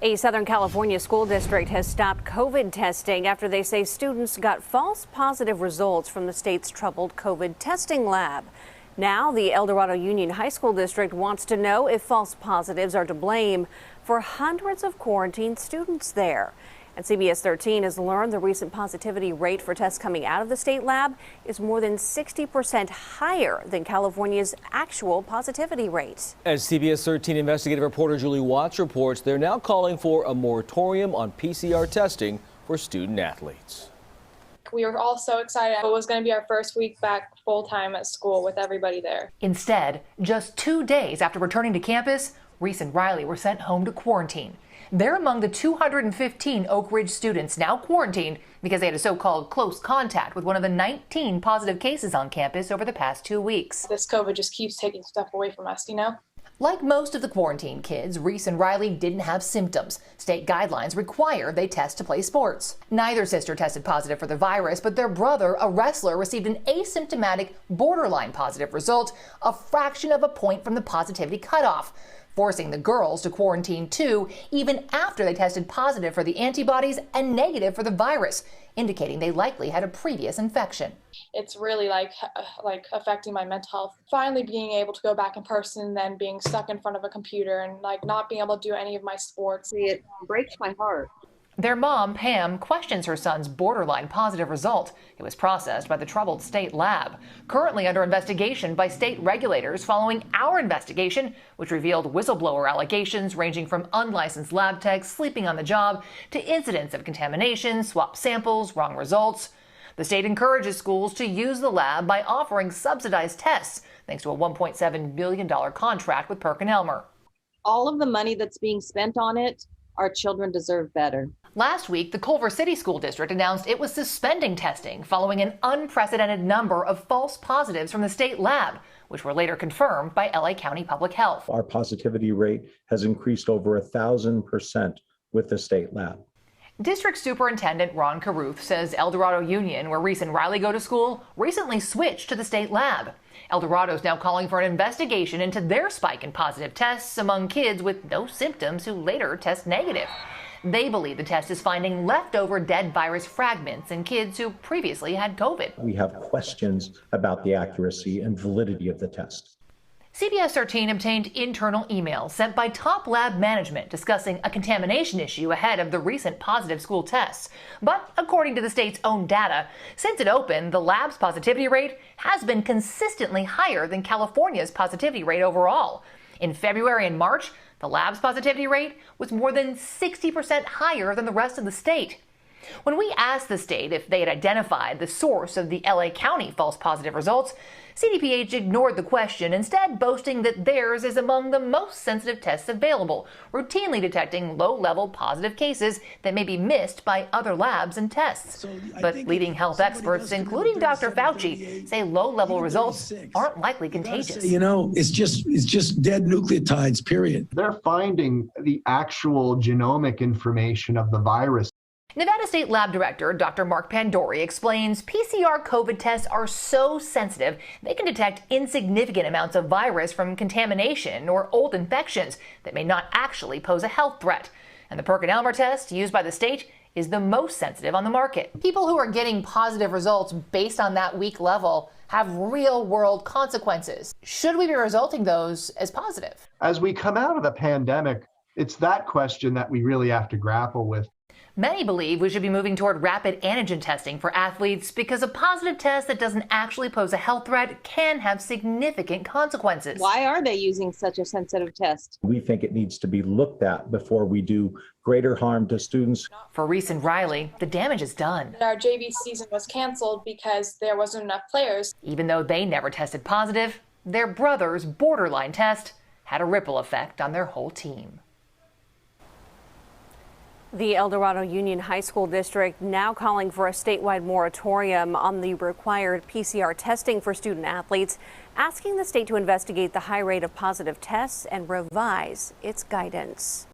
A Southern California school district has stopped COVID testing after they say students got false positive results from the state's troubled COVID testing lab. Now, the El Dorado Union High School District wants to know if false positives are to blame for hundreds of quarantined students there. And CBS13 has learned the recent positivity rate for tests coming out of the state lab is more than 60% higher than California's actual positivity rate. As CBS13 investigative reporter Julie Watts reports, they're now calling for a moratorium on PCR testing for student athletes. We were all so excited. It was going to be our first week back full-time at school with everybody there. Instead, just 2 days after returning to campus, Reese and Riley were sent home to quarantine. They're among the 215 Oak Ridge students now quarantined because they had a so-called close contact with one of the 19 positive cases on campus over the past 2 weeks. This COVID just keeps taking stuff away from us, you know? Like most of the quarantine kids, Reese and Riley didn't have symptoms. State guidelines require they test to play sports. Neither sister tested positive for the virus, but their brother, a wrestler, received an asymptomatic, borderline positive result, a fraction of a point from the positivity cutoff, forcing the girls to quarantine too, even after they tested positive for the antibodies and negative for the virus, indicating they likely had a previous infection. It's really like affecting my mental health. Finally being able to go back in person and then being stuck in front of a computer and not being able to do any of my sports. It breaks my heart. Their mom, Pam, questions her son's borderline positive result. It was processed by the troubled state lab, currently under investigation by state regulators following our investigation, which revealed whistleblower allegations ranging from unlicensed lab techs sleeping on the job to incidents of contamination, swapped samples, wrong results. The state encourages schools to use the lab by offering subsidized tests, thanks to a $1.7 billion contract with PerkinElmer. All of the money that's being spent on it, our children deserve better. Last week, the Culver City School District announced it was suspending testing following an unprecedented number of false positives from the state lab, which were later confirmed by LA County Public Health. Our positivity rate has increased over 1,000% with the state lab. District Superintendent Ron Carruth says El Dorado Union, where Reese and Riley go to school, recently switched to the state lab. El Dorado is now calling for an investigation into their spike in positive tests among kids with no symptoms who later test negative. They believe the test is finding leftover dead virus fragments in kids who previously had COVID. We have questions about the accuracy and validity of the test. CBS 13 obtained internal emails sent by top lab management discussing a contamination issue ahead of the recent positive school tests. But according to the state's own data, since it opened, the lab's positivity rate has been consistently higher than California's positivity rate overall. In February and March, the lab's positivity rate was more than 60% higher than the rest of the state. When we asked the state if they had identified the source of the LA County false positive results, CDPH ignored the question, instead boasting that theirs is among the most sensitive tests available, routinely detecting low-level positive cases that may be missed by other labs and tests. But leading health experts, including Dr. Fauci, say low-level results aren't likely contagious. You know, it's just dead nucleotides, period. They're finding the actual genomic information of the virus. Nevada State Lab Director Dr. Mark Pandori explains PCR COVID tests are so sensitive they can detect insignificant amounts of virus from contamination or old infections that may not actually pose a health threat. And the PerkinElmer test used by the state is the most sensitive on the market. People who are getting positive results based on that weak level have real-world consequences. Should we be resulting those as positive? As we come out of the pandemic, it's that question that we really have to grapple with. Many believe we should be moving toward rapid antigen testing for athletes because a positive test that doesn't actually pose a health threat can have significant consequences. Why are they using such a sensitive test? We think it needs to be looked at before we do greater harm to students. For Reese and Riley, the damage is done. Our JV season was canceled because there wasn't enough players. Even though they never tested positive, their brother's borderline test had a ripple effect on their whole team. The El Dorado Union High School District now calling for a statewide moratorium on the required PCR testing for student athletes, asking the state to investigate the high rate of positive tests and revise its guidance.